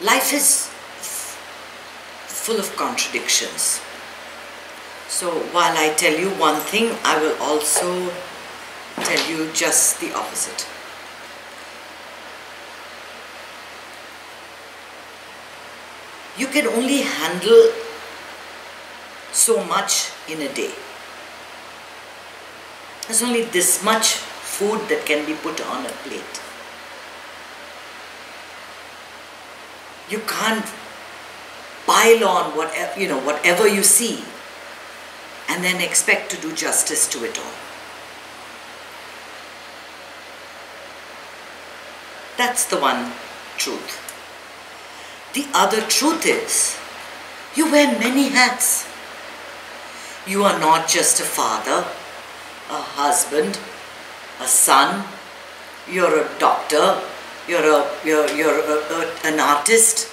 life is full of contradictions. So while I tell you one thing, I will also tell you just the opposite. You can only handle so much in a day. There's only this much food that can be put on a plate. You can't pile on whatever you see and then expect to do justice to it all. That's the one truth. The other truth is, you wear many hats. You are not just a father, a husband, a son, you're a doctor, you're an artist,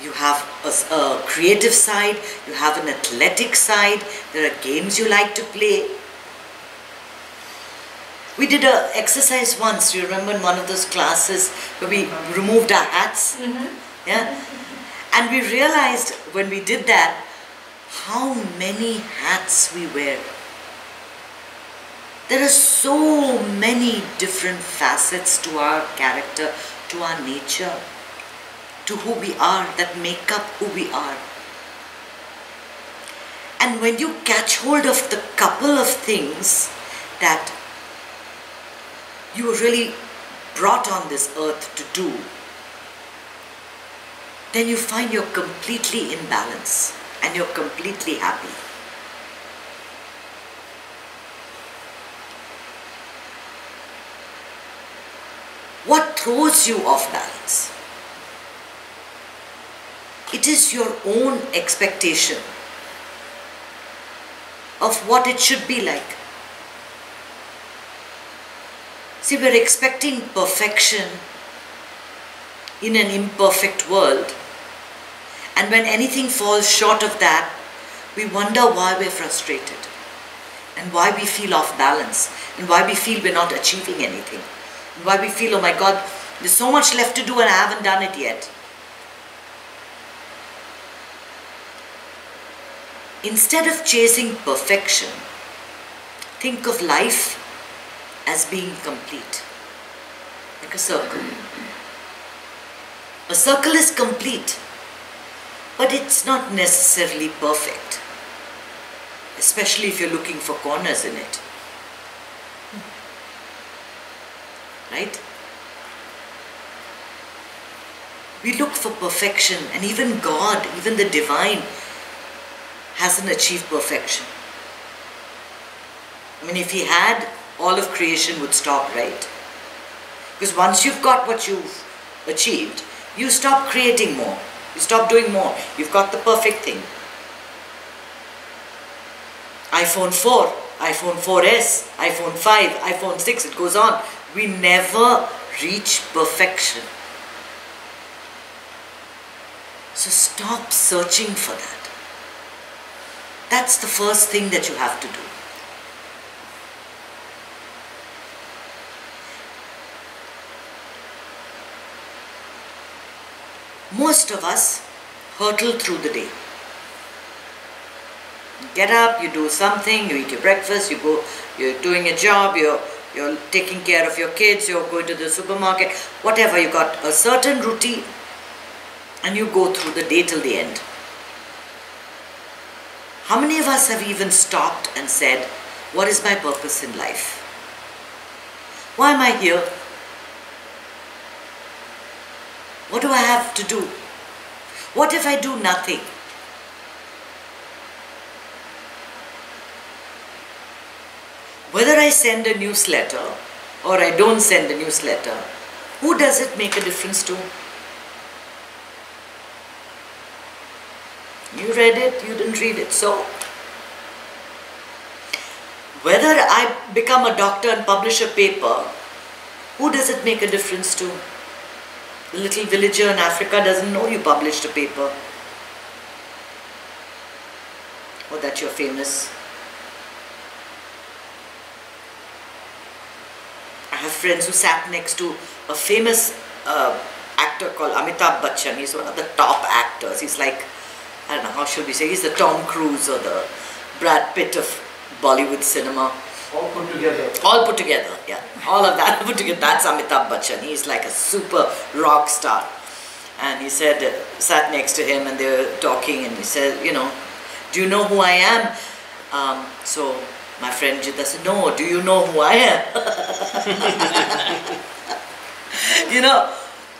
you have a creative side, you have an athletic side, there are games you like to play. We did an exercise once, you remember, in one of those classes where we removed our hats? Yeah? And we realized when we did that, how many hats we wear. There are so many different facets to our character, to our nature, to who we are, that make up who we are. And when you catch hold of the couple of things that you were really brought on this earth to do, then you find you're completely in balance and you're completely happy. What throws you off balance? It is your own expectation of what it should be like. See, we're expecting perfection in an imperfect world, and when anything falls short of that, we wonder why we're frustrated and why we feel off balance and why we feel we're not achieving anything. Why we feel, oh my God, there's so much left to do and I haven't done it yet. Instead of chasing perfection, think of life as being complete, like a circle. A circle is complete, but it's not necessarily perfect, especially if you're looking for corners in it. Right? We look for perfection, and even God, even the divine, hasn't achieved perfection. I mean, if he had, all of creation would stop, right? Because once you've got what you've achieved, you stop creating more. You stop doing more. You've got the perfect thing. iPhone 4, iPhone 4S, iPhone 5, iPhone 6, it goes on. We never reach perfection. So stop searching for that. That's the first thing that you have to do. Most of us hurtle through the day. You get up, you do something, you eat your breakfast, you go, you're doing a job, you're taking care of your kids, you're going to the supermarket, whatever, you got a certain routine and you go through the day till the end. How many of us have even stopped and said, what is my purpose in life? Why am I here? What do I have to do? What if I do nothing? Whether I send a newsletter or I don't send a newsletter, who does it make a difference to? You read it, you didn't read it, so. Whether I become a doctor and publish a paper, who does it make a difference to? The little villager in Africa doesn't know you published a paper or that you're famous. I have friends who sat next to a famous actor called Amitabh Bachchan. He's one of the top actors. He's like, I don't know, how should we say, he's the Tom Cruise or the Brad Pitt of Bollywood cinema. All put together. All put together, yeah. All of that put together. That's Amitabh Bachchan. He's like a super rock star. And he said, sat next to him and they were talking and he said, you know, do you know who I am? So my friend Jita said, no, do you know who I am? You know,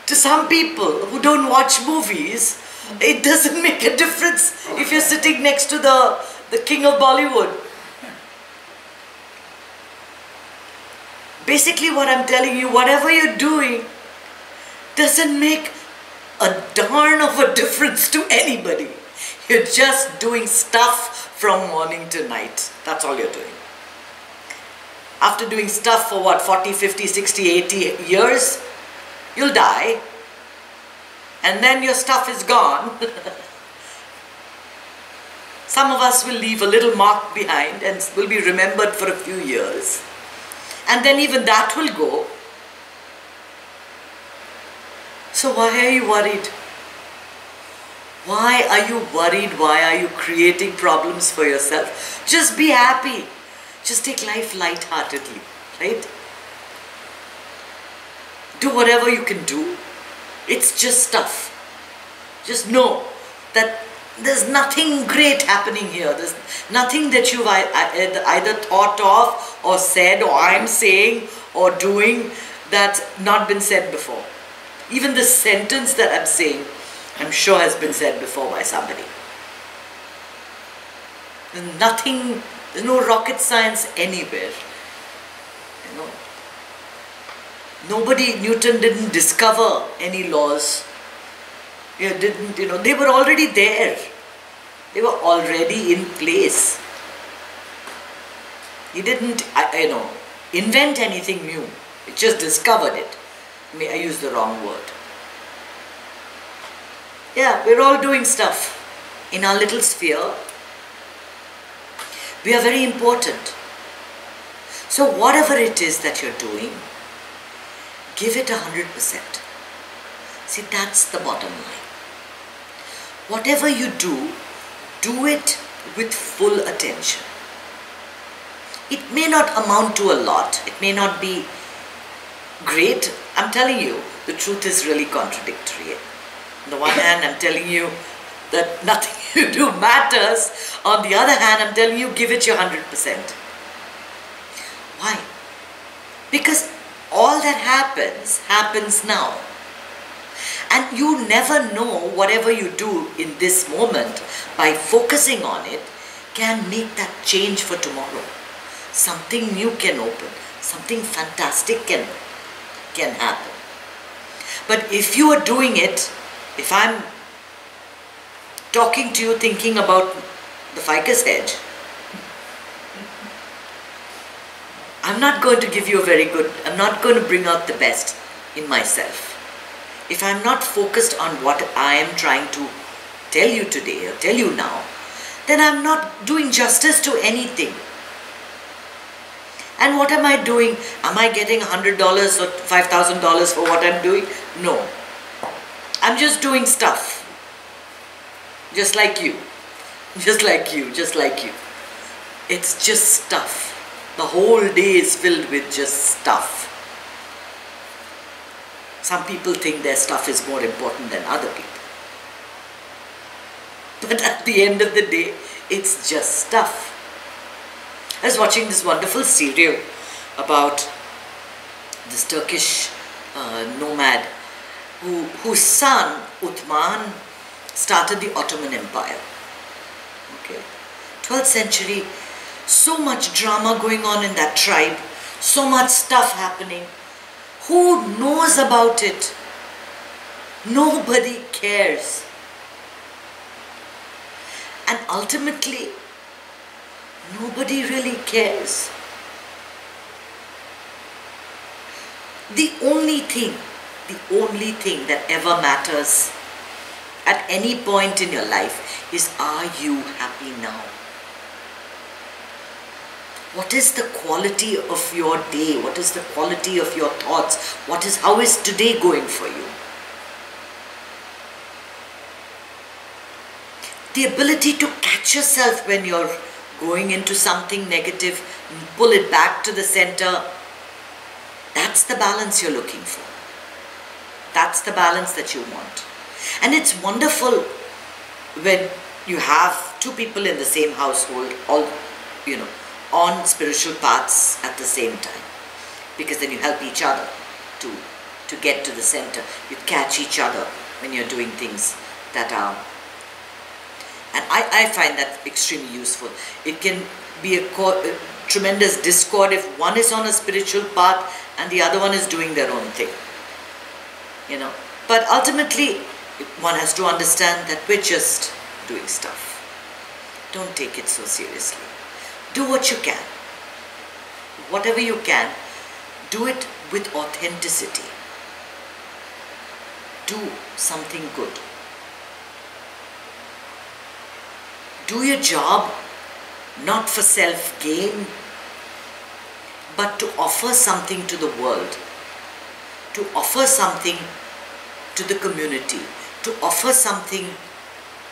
to some people who don't watch movies, it doesn't make a difference if you're sitting next to the king of Bollywood. Basically what I'm telling you, whatever you're doing doesn't make a darn of a difference to anybody. You're just doing stuff from morning to night. That's all you're doing. After doing stuff for what, 40, 50, 60, 80 years, you'll die. And then your stuff is gone. Some of us will leave a little mark behind and will be remembered for a few years. And then even that will go. So why are you worried? Why are you worried? Why are you creating problems for yourself? Just be happy. Just take life lightheartedly, right? Do whatever you can do. It's just stuff. Just know that there's nothing great happening here. There's nothing that you've either thought of or said or I'm saying or doing that's not been said before. Even the sentence that I'm saying, I'm sure has been said before by somebody. There's nothing, there's no rocket science anywhere. You know, Newton didn't discover any laws. They were already there. They were already in place. He didn't, invent anything new. He just discovered it. I use the wrong word. Yeah, we're all doing stuff in our little sphere. We are very important. So whatever it is that you're doing, give it 100%. See, that's the bottom line. Whatever you do, do it with full attention. It may not amount to a lot. It may not be great. I'm telling you, the truth is really contradictory. On the one hand, I'm telling you that nothing you do matters. On the other hand, I'm telling you, give it your 100%. Why? Because all that happens now. And you never know whatever you do in this moment, by focusing on it, can make that change for tomorrow. Something new can open. Something fantastic can happen. But if you are doing it, if I'm talking to you thinking about the ficus hedge, I'm not going to give you I'm not going to bring out the best in myself. If I'm not focused on what I am trying to tell you today or tell you now, then I'm not doing justice to anything. And what am I doing? Am I getting $100 or $5,000 for what I'm doing? No. I'm just doing stuff. Just like you. Just like you. Just like you. It's just stuff. The whole day is filled with just stuff. Some people think their stuff is more important than other people. But at the end of the day, it's just stuff. I was watching this wonderful serial about this Turkish nomad whose son, Uthman, started the Ottoman Empire. Okay. 12th century, so much drama going on in that tribe, so much stuff happening. Who knows about it? Nobody cares. And ultimately, nobody really cares. The only thing that ever matters at any point in your life is, are you happy now? What is the quality of your day? What is the quality of your thoughts? How is today going for you? The ability to catch yourself when you're going into something negative, pull it back to the center. That's the balance you're looking for. That's the balance that you want. And it's wonderful when you have two people in the same household, all, on spiritual paths at the same time. Because then you help each other to get to the center. You catch each other when you're doing things that are... And I find that extremely useful. It can be a tremendous discord if one is on a spiritual path and the other one is doing their own thing. But ultimately, one has to understand that we're just doing stuff. Don't take it so seriously. Do what you can. Whatever you can, do it with authenticity. Do something good. Do your job not for self-gain, but to offer something to the world, to offer something to the community, to offer something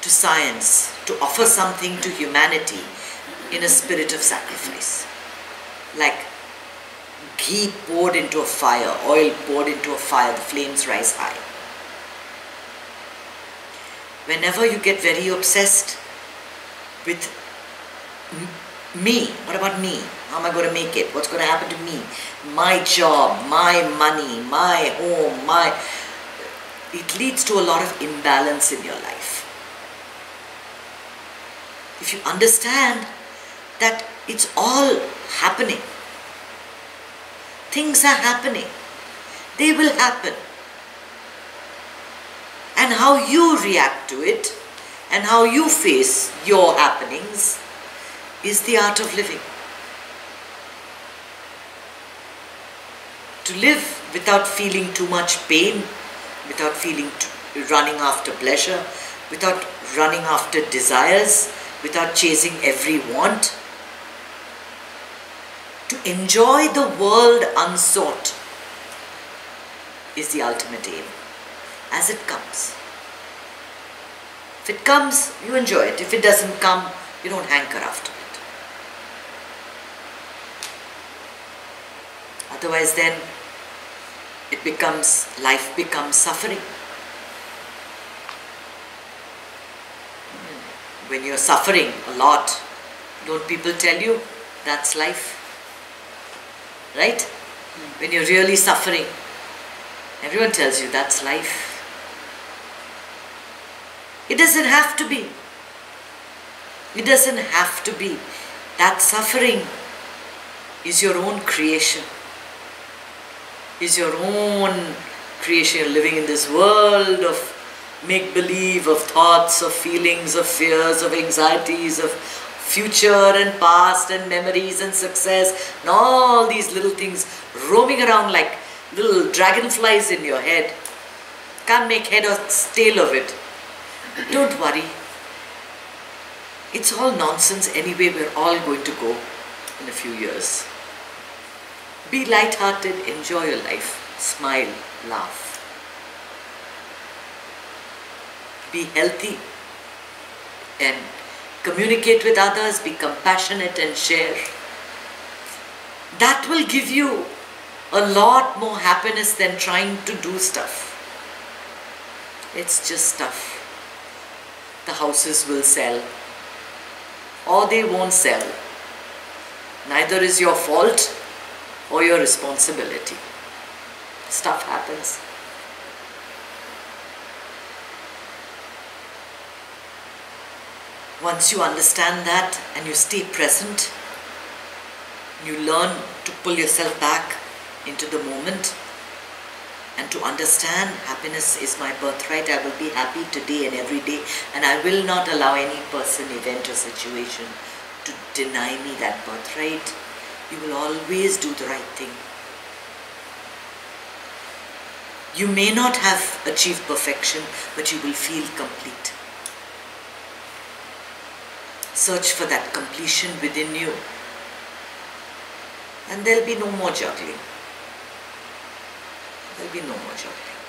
to science, to offer something to humanity in a spirit of sacrifice. Like ghee poured into a fire, oil poured into a fire, the flames rise high. Whenever you get very obsessed with me, what about me? How am I going to make it? What's going to happen to me? My job, my money, my home, it leads to a lot of imbalance in your life. If you understand that it's all happening, things are happening, they will happen. And how you react to it and how you face your happenings is the art of living. To live without feeling too much pain, without running after pleasure, without running after desires, without chasing every want. To enjoy the world unsought is the ultimate aim, as it comes. If it comes, you enjoy it. If it doesn't come, you don't hanker after it. Otherwise then, life becomes suffering. When you're suffering a lot, don't people tell you that's life? Right? When you're really suffering, everyone tells you that's life. It doesn't have to be. It doesn't have to be. That suffering is your own creation. Is your own creation. You're living in this world of make-believe, of thoughts, of feelings, of fears, of anxieties, of future and past and memories and success and all these little things roaming around like little dragonflies in your head. Can't make head or tail of it. Don't worry. It's all nonsense anyway. We're all going to go in a few years. Be light-hearted, enjoy your life, smile, laugh. Be healthy and communicate with others, be compassionate and share. That will give you a lot more happiness than trying to do stuff. It's just stuff. The houses will sell or they won't sell. Neither is your fault or your responsibility. Stuff happens. Once you understand that and you stay present, you learn to pull yourself back into the moment and to understand happiness is my birthright. I will be happy today and every day, and I will not allow any person, event or situation to deny me that birthright. You will always do the right thing. You may not have achieved perfection, but you will feel complete. Search for that completion within you, and there'll be no more juggling. There'll be no more juggling.